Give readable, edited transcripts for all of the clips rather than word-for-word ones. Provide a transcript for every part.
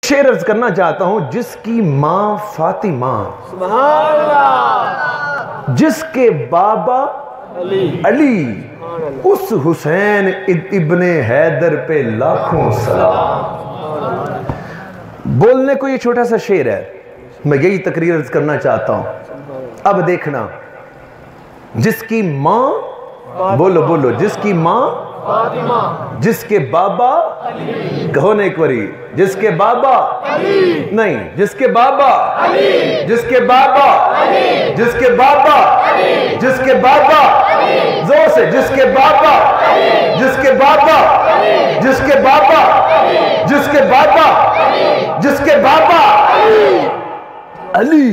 शेर अर्ज करना चाहता हूं, जिसकी मां फातिमा, सुभान अल्लाह, जिसके बाबा अली, उस हुसैन इब्ने हैदर पे लाखों सलाम। बोलने को ये छोटा सा शेर है, मैं यही तकरीर अर्ज करना चाहता हूं। अब देखना, जिसकी मां, बोलो बोलो, जिसकी मां फातिमा, जिसके बाबा, कहो ना एक बारी, जिसके बाबा नहीं, जिसके बाबा, जिसके बाबा, जिसके बाबा, जिसके बाबा, जोर से, जिसके बाबा, जिसके बाबा, जिसके बाबा, जिसके बाबा, जिसके बाबा अली,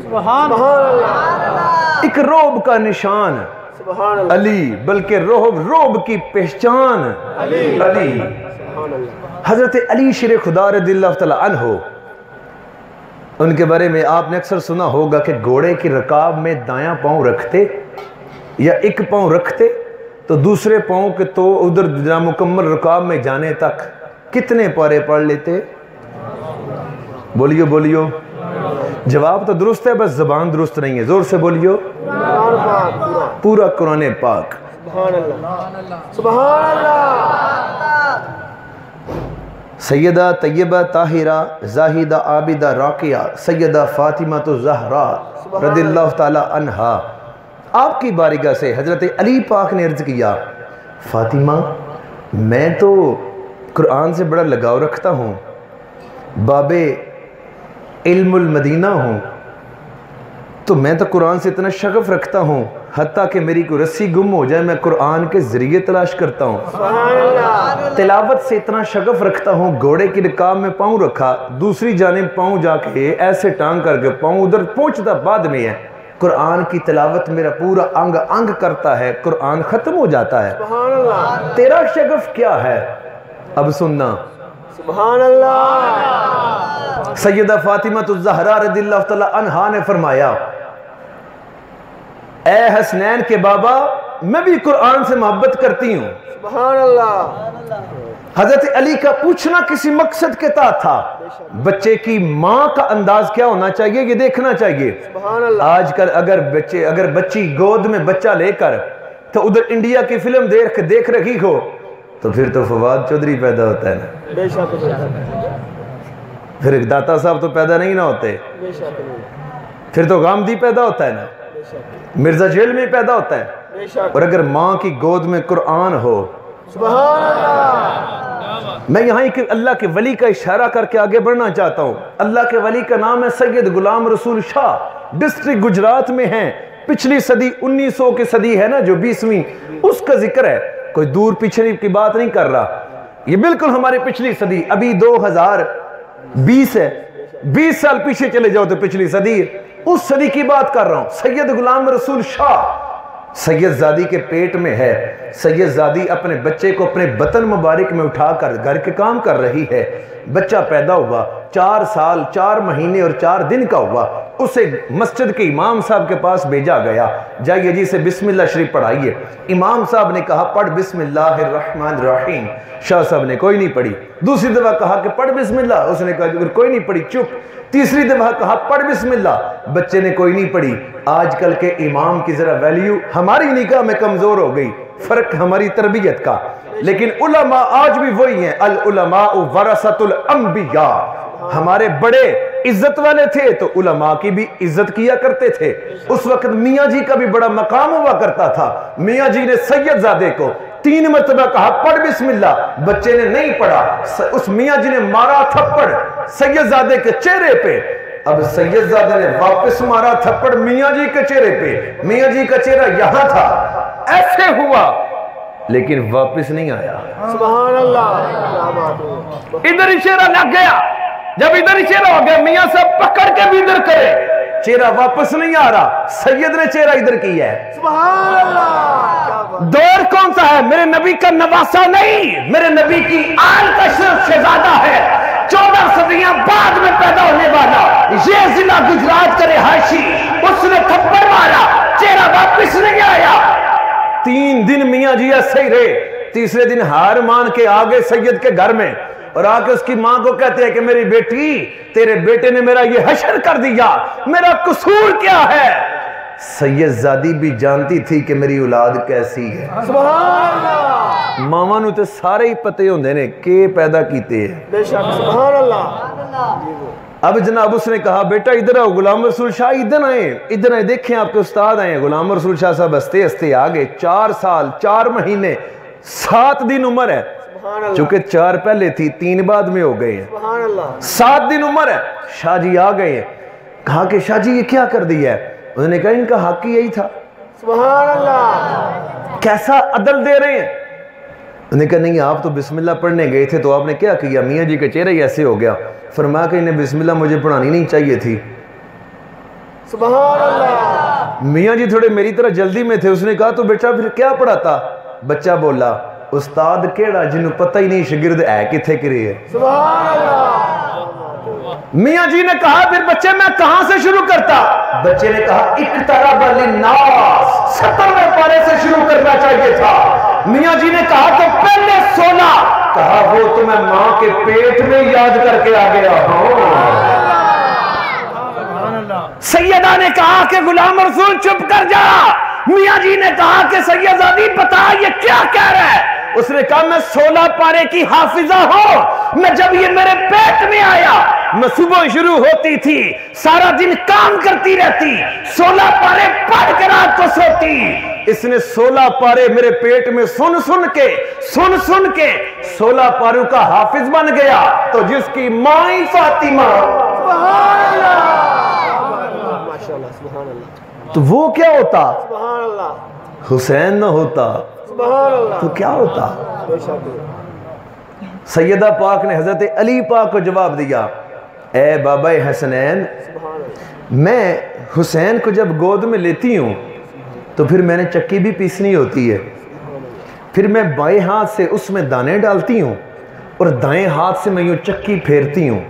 सुभान अल्लाह, एक रोब का निशान सुभान अल्लाह, अली, बल्कि रोब की पहचान अली। हजरत अली शेर खुदा रज़ियल्लाहु तआला अन्हु, उनके बारे में आपने अक्सर सुना होगा कि घोड़े की रकाब में दायां पांव रखते या एक पांव रखते तो दूसरे पांव के तो उधर मुकम्मल रकाब में जाने तक कितने पारे पढ़ लेते? बोलियो बोलियो, जवाब तो दुरुस्त है, बस जबान दुरुस्त नहीं है। जोर से बोलियो, पूरा कुरान पाक। सुभान अल्लाह, सुभान अल्लाह। सैयदा तैयबा ताहिरा जाहिदा आबिदा राकिया सैयदा फातिमा तो ज़हरा रज़ियल्लाहु ताला अन्हा, आपकी बारगाह से हजरत अली पाक ने अर्ज किया, फातिमा मैं तो कुरान से बड़ा लगाव रखता हूँ, बाबे इल्मुल मदीना हूँ, तो मैं तो कुरान से इतना शगफ रखता हूँ, हत्ता कि मेरी कोई रस्सी गुम हो जाए मैं कुरान के जरिए तलाश करता हूँ। तिलावत से इतना शगफ रखता हूँ, घोड़े की रकाब में पाँव रखा, दूसरी जानिब पाँव जाके ऐसे टांग करके पाँव उधर पहुँचता बाद में है, कुरान की तिलावत मेरा पूरा अंग अंग करता है, कुरान खत्म हो जाता है। तेरा शगफ क्या है? अब सुनना, सुभान अल्लाह। सैयदा फातिमा तो ज़हरा रज़ियल्लाहु तआला अन्हा ने फरमाया, ए हसनैन के बाबा मैं भी कुरान से मोहब्बत करती हूँ। सुभान अल्लाह। हजरत अली का पूछना किसी मकसद के तहत था, बच्चे की माँ का अंदाज क्या होना चाहिए ये देखना चाहिए। सुभान अल्लाह। आजकल अगर बच्ची गोद में बच्चा लेकर तो उधर इंडिया की फिल्म देख रही हो तो फिर तो फवाद चौधरी पैदा होता है ना, बेशक, फिर दाता साहब तो पैदा नहीं ना होते, फिर तो गामदी पैदा होता है ना, मिर्जा जेल में पैदा होता है। और अगर माँ की गोद में कुरान हो, सुभान अल्लाह। मैं यहाँ एक अल्लाह के वली का इशारा करके आगे बढ़ना चाहता हूँ। अल्लाह के वली का नाम है सैयद गुलाम रसूल शाह, डिस्ट्रिक्ट गुजरात में है। पिछली सदी 1900 की सदी है ना जो 20वीं, उसका जिक्र है, कोई दूर पिछली की बात नहीं कर रहा, ये बिल्कुल हमारी पिछली सदी, अभी 2020 है, 20 साल पीछे चले जाओ तो पिछली सदी है, उस सदी की बात कर रहा हूं। सैयद गुलाम रसूल शाह सैयदजादी के पेट में है। सैयदजादी अपने बच्चे को अपने बतन मुबारक में उठाकर घर के काम कर रही है। बच्चा पैदा हुआ, 4 साल 4 महीने और 4 दिन का हुआ, उसे मस्जिद के इमाम साहब के पास भेजा गया, जाइए जी से बिस्मिल्लाह शरीफ पढ़ाइए। इमाम साहब ने कहा पढ़ बिस्मिल्लाहिर्रहमानिर्रहीम, शाह साहब ने कोई नहीं पढ़ी। दूसरी दफा कहा कि पढ़ बिस्मिल्लाह, उसने कहा कोई नहीं पढ़ी, चुप। तीसरी दफा कहा पढ़ बिस्मिल्लाह, बच्चे ने कोई नहीं पढ़ी। आजकल के इमाम की जरा वैल्यू हमारी निगाह में कमजोर हो गई, फर्क हमारी तरबियत का, लेकिन उलमा आज भी वही हैं, अल उलमा वरसतुल अंबिया। हमारे बड़े इज्जत वाले थे तो उलमा की भी इज्जत किया करते थे। उस वक्त मियाँ जी का भी बड़ा मकाम हुआ करता था। मियाँ जी ने सैयदजादे को 3 मरतबा कहा पढ़ बिस्मिल्लाह, बच्चे ने नहीं पढ़ा, उस मियाँ जी ने मारा थप्पड़ सैयदजादे के चेहरे पे। अब सैयदजादे ने वापस मारा थप्पड़ मियाँ जी के चेहरे पे। मियाँ जी का चेहरा यहां था, ऐसे हुआ, लेकिन वापस नहीं आया। सुभान अल्लाह। इधर ही चेहरा लग गया, जब इधर ही चेहरा हो गया मियाँ साहब पकड़ के भी इधर करे, चेहरा वापस नहीं आ रहा। सैयद ने चेहरा इधर किया है। सुभान अल्लाह। दौर कौन सा है? मेरे नबी का नवासा नहीं, मेरे नबी की आल का सिर्फ शहजादा है, 14 सदियां बाद में पैदा होने वाला ये जिला गुजरात का रिहायशी। उसने थप्पड़ मारा, चेहरा वापस नहीं आया। 3 दिन मियाँ जी ऐसे ही रहे। तीसरे दिन हार मान के आगे सैयद के घर में, और आके उसकी मां को कहते हैं कि मेरी बेटी, तेरे बेटे ने मेरा ये हशर कर दिया, मेरा कसूर क्या है? सैयदजादी भी जानती थी कि मेरी औलाद कैसी है। सुभान अल्लाह। मामा नूं ते सारे ही पते होंदे ने के पैदा कीते है। बेशक सुभान अल्लाह। अब जनाब उसने कहा बेटा इधर आओ, गुलाम रसूल शाह इधर आए, इधर आए, देखें आपके उस्ताद आए। गुलाम रसूल शाह साहब हंसते हंसते आ गए। 4 साल 4 महीने 7 दिन उम्र है, चूंकि 4 पहले थी 3 बाद में हो गए हैं। सुभान अल्लाह। 7 दिन उम्र है, शाह जी आ गए हैं। कहा कि शाह जी ये क्या कर दिया है? उन्होंने कहा इनका हक ही यही था। सुभान अल्लाह। कैसा अदल दे रहे हैं? उन्होंने कहा नहीं आप तो बिस्मिल्लाह पढ़ने गए थे तो आपने क्या किया? मियाँ जी का चेहरा ही ऐसे हो गया। फरमाया कि इन्हें बिस्मिल्लाह मुझे पढ़ानी नहीं चाहिए थी। सुभान अल्लाह। मियाँ जी थोड़े मेरी तरह जल्दी में थे। उसने कहा तो बेटा फिर क्या पढ़ाता? बच्चा बोला उस्ताद केड़ा जिन्हों पता ही नहीं शिगिर्द है किथे करे है। सुभान अल्लाह। मियाँ जी ने कहा फिर बच्चे मैं कहां से शुरू करता? बच्चे ने कहा इक़्तरब लिन्नास 70वें पारे से शुरू करना चाहिए था। मियाँ जी ने कहा तो पहले 16। कहा वो तो मैं मां के पेट में याद करके आ गया हूं। सैयदा ने कहा कि गुलाम रसूल चुप कर जा। मियाँ जी ने कहा कि सैयदादी बता ये क्या कह रहा है? उसने कहा मैं 16 पारे की हाफिजा हूं। मैं जब ये मेरे पेट में आया, मैं सुबह शुरू होती थी, सारा दिन काम करती रहती, 16 पारे पढ़ कर रात को सोती। इसने 16 पारे मेरे पेट में सुन सुन के 16 पारों का हाफिज बन गया। तो जिसकी मां ही फातिमा, माशाअल्लाह सुभान अल्लाह, तो वो क्या होता? सुभान अल्लाह। हुसैन न होता सुभान अल्लाह। तो क्या होता? बेशक। सैयदा पाक ने हजरत अली पाक को जवाब दिया, ए बाबा हसनैन, सुभान अल्लाह। मैं हुसैन को जब गोद में लेती हूँ तो फिर मैंने चक्की भी पीसनी होती है। फिर मैं बाएं हाथ से उसमें दाने डालती हूँ और दाएं हाथ से मैं यूँ चक्की फेरती हूँ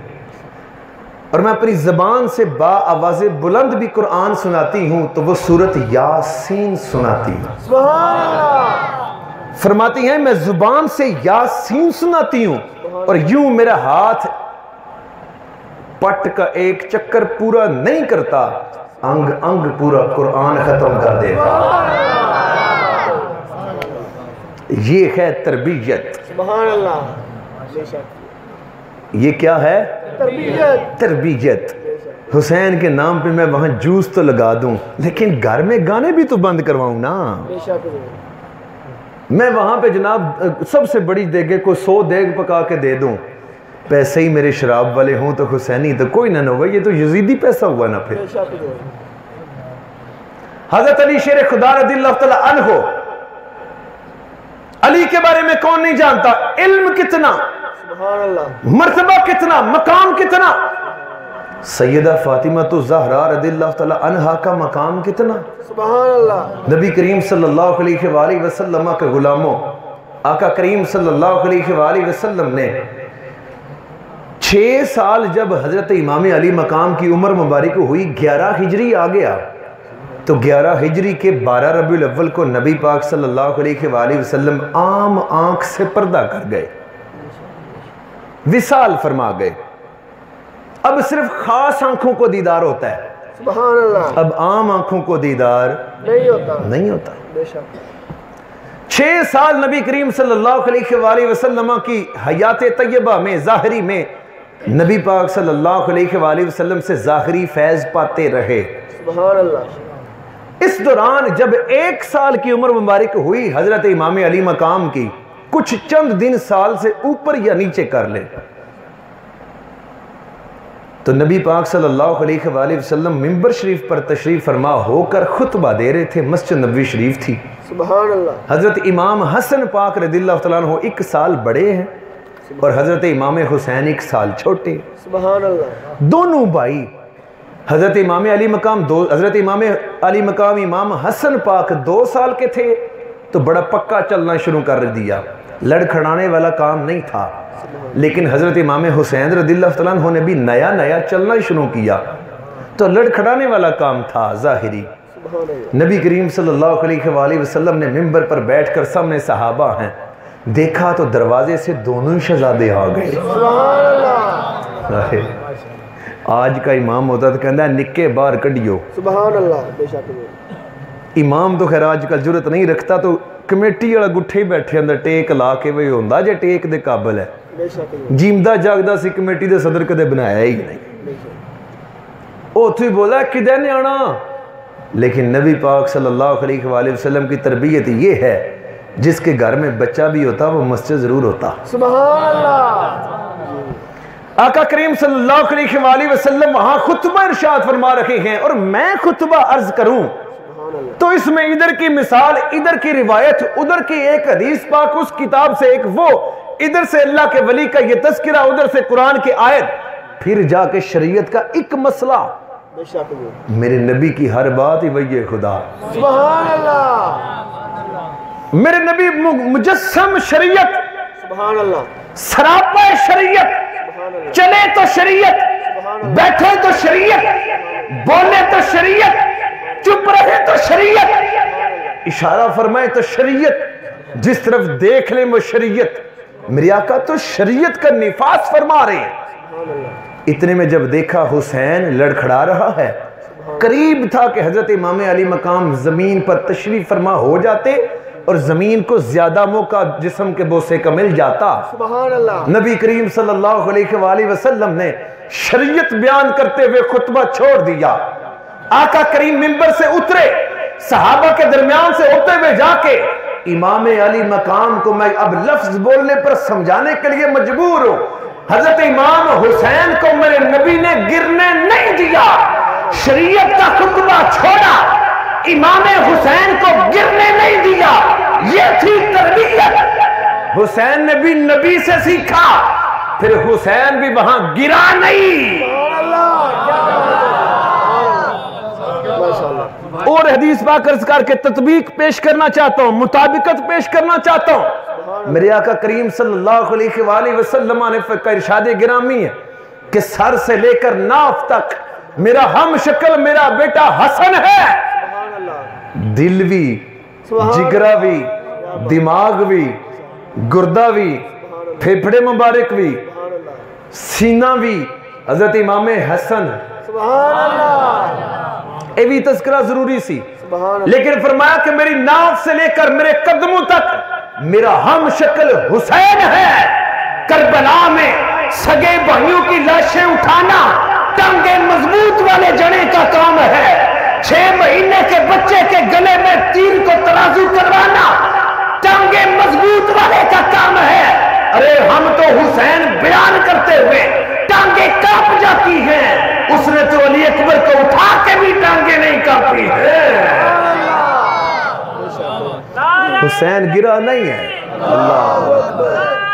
और मैं अपनी ज़बान से बाआवाज़े बुलंद भी कुरान सुनाती हूँ तो वो सूरत यासीन सुनाती हूँ। सुभान अल्लाह। फरमाती हैं मैं ज़ुबान से यासीन सुनाती हूँ और यूं मेरा हाथ पट का एक चक्कर पूरा नहीं करता, अंग अंग पूरा कुरान खत्म कर देता। ये है तरबियत। सुभान अल्लाह। बेशक। ये क्या है? तरबियत। तरबियत। हुसैन के नाम पे मैं वहां जूस तो लगा दूं लेकिन घर में गाने भी तो बंद करवाऊं ना। बेशक। मैं वहां पे जनाब सबसे बड़ी देगे को 100 देग पका के दे दूं, पैसे ही मेरे शराब वाले हों तो हुसैनी तो कोई ना होगा, ये तो यजीदी पैसा हुआ ना। फिर हजरत अली शेर खुदा रज़ियल्लाहु तआला अन्हु, अली के बारे में कौन नहीं जानता? इल्म कितना, सुभान अल्लाह, मर्तबा कितना, मकाम कितना। सैयदा फातिमा तो ज़हरा रज़ियल्लाहु तआला अन्हा का मकाम कितना। सुभान अल्लाह। नबी करीम सल्लल्लाहु अलैहि वसल्लम के गुलामों, आका करीम सल्लल्लाहु अलैहि वसल्लम ने 6 साल जब हजरत इमाम अली मकाम की उम्र मुबारक हुई, 11 हिजरी आ गया तो 11 हिजरी के 12 रबीउल अव्वल को नबी पाक सल्लल्लाहु अलैहि वसल्लम आम आंख से पर्दा कर गए, विसाल फरमा गए। अब सिर्फ खास आंखों को दीदार होता है, सुभान अल्लाह, अब आम आंखों को दीदार नहीं होता। बेशक। 6 साल नबी करीम सल्लल्लाहु अलैहि वसल्लम की हयात तैयबा में, ज़ाहिरी में नबी पाक सल्लल्लाहु अलैहि वसल्लम से ज़ाहिरी फैज़ पाते रहे। सुभान अल्लाह। इस दौरान जब 1 साल की उम्र मुबारक हुई हजरत इमाम अली मकाम की, कुछ चंद दिन साल से ऊपर या नीचे कर ले, तो नबी पाक सल्लल्लाहु अलैहि वसल्लम मिंबर शरीफ पर तशरीफ फरमा होकर खुतबा दे रहे थे। मस्जिद नबवी शरीफ थी। सुभान अल्लाह। हजरत इमाम हसन पाक रज़ियल्लाहु तआला अन्हु 1 साल बड़े हैं और हजरत इमाम हुसैन 1 साल छोटे। सुभान अल्लाह। दोनों भाई हजरत इमाम अली मकाम हजरत इमाम अली मकाम इमाम हसन पाक 2 साल के थे तो बड़ा पक्का चलना शुरू कर दिया, लड़खड़ाने वाला काम नहीं था। लेकिन हजरत इमाम हुसैन रज़ियल्लाहु तआला अन्हु ने भी नया नया चलना शुरू किया तो लड़खड़ाने वाला काम था ज़ाहिरी। नबी करीम सल्लल्लाहु अलैहि वसल्लम ने मिंबर पर बैठकर सामने सहाबा हैं, देखा तो दरवाजे से दोनों ही शहजादे आ गए। सुभान अल्लाह। आज का इमाम होता तो कहता निक्के बाहर कढ़ियो। सुभान अल्लाह। बेशक इमाम तो खैर आजकल जरूरत नहीं रखता, तो कमेटी वाला गुट्ठे ही बैठे अंदर टेक ला के वही होंदा जे टेक दे काबिल है। जीमदा जागदा सी कमेटी दे सदर कदे बनाया ही नहीं। उथे बोला किदे ने आना, लेकिन नबी पाक सल्लल्लाहु अलैहि वसल्लम की तरबियत ये है जिसके घर में बच्चा भी होता वो मस्जिद जरूर होता। सुभान अल्लाह। आका करीम सल्लल्लाहु अलैहि वसल्लम वहां खुतबा इरशाद फरमा रहे हैं और मैं खुतबा अर्ज करूं तो इसमें इधर की मिसाल, इधर की रिवायत, उधर की एक हदीस पाक, उस किताब से एक वो, इधर से अल्लाह के वली का ये तज़किरा, उधर से कुरान की आयत, फिर जाके शरीयत का एक मसला। मेरे नबी की हर बात ही वही खुदा। सुभान अल्लाह। मेरे नबी मुजस्सम शरीयत, सुभान अल्लाह, सरापा शरीयत, चले तो शरीयत, बैठे तो शरीयत, बोले तो शरीयत, चुप रहे तो शरीयत, इशारा फरमाए तो शरीयत, जिस तरफ देख ले वो शरीयत। मेरे आका तो शरीयत का निफाज फरमा रहे हैं। इतने में जब देखा हुसैन लड़खड़ा रहा है, करीब था कि हजरत इमाम अली मकाम जमीन पर तशरीफ फरमा हो जाते और जमीन को ज्यादा मौका जिस्म के बोसे का मिल जाता। सुभान अल्लाह। नबी करीम सल्लल्लाहु अलैहि वसल्लम ने शरीयत बयान करते हुए खुतबा छोड़ दिया। आका करीम मिंबर से उतरे, सहाबा के दरमियान से होते हुए जाके इमाम अली मकाम को मैं अब लफ्ज बोलने पर समझाने के लिए मजबूर हूं। हजरत इमाम हुसैन को मेरे नबी ने गिरने नहीं दिया, शरीयत का खुतबा छोड़ा, इमाम हुसैन को गिरने नहीं दिया। ये थी तरबियत। हुसैन ने भी नबी से सीखा, फिर हुसैन भी वहां गिरा नहीं। और हदीस पाक अर्ज करके तत्बीक पेश करना चाहता हूं, मुताबिकत पेश करना चाहता हूं। मेरे आका करीम सल्लल्लाहु अलैहि वसल्लम ने का इरशाद गिरामी है कि सर से लेकर नाफ तक मेरा हम शक्ल मेरा बेटा हसन है। दिल भी, जिगरा भी, दिमाग भी, गुर्दा भी, फेफड़े मुबारक भी, सीना भी हजरत इमाम हसन। ये भी तस्करा जरूरी सी, लेकिन फरमाया कि मेरी नाव से लेकर मेरे कदमों तक मेरा हम शक्ल हुसैन है। करबला में सगे भाइयों की लाशें उठाना टांगे मजबूत वाले जने का काम है। 6 महीने के बच्चे के गले में तीर को तराजू करवाना टांगे मजबूत वाले का काम है। अरे हम तो हुसैन बयान करते हुए टांगे कांप जाती हैं, उसने तो अली अकबर को उठा के भी टांगे नहीं कांपी है। हुसैन गिरा नहीं है। अल्लाह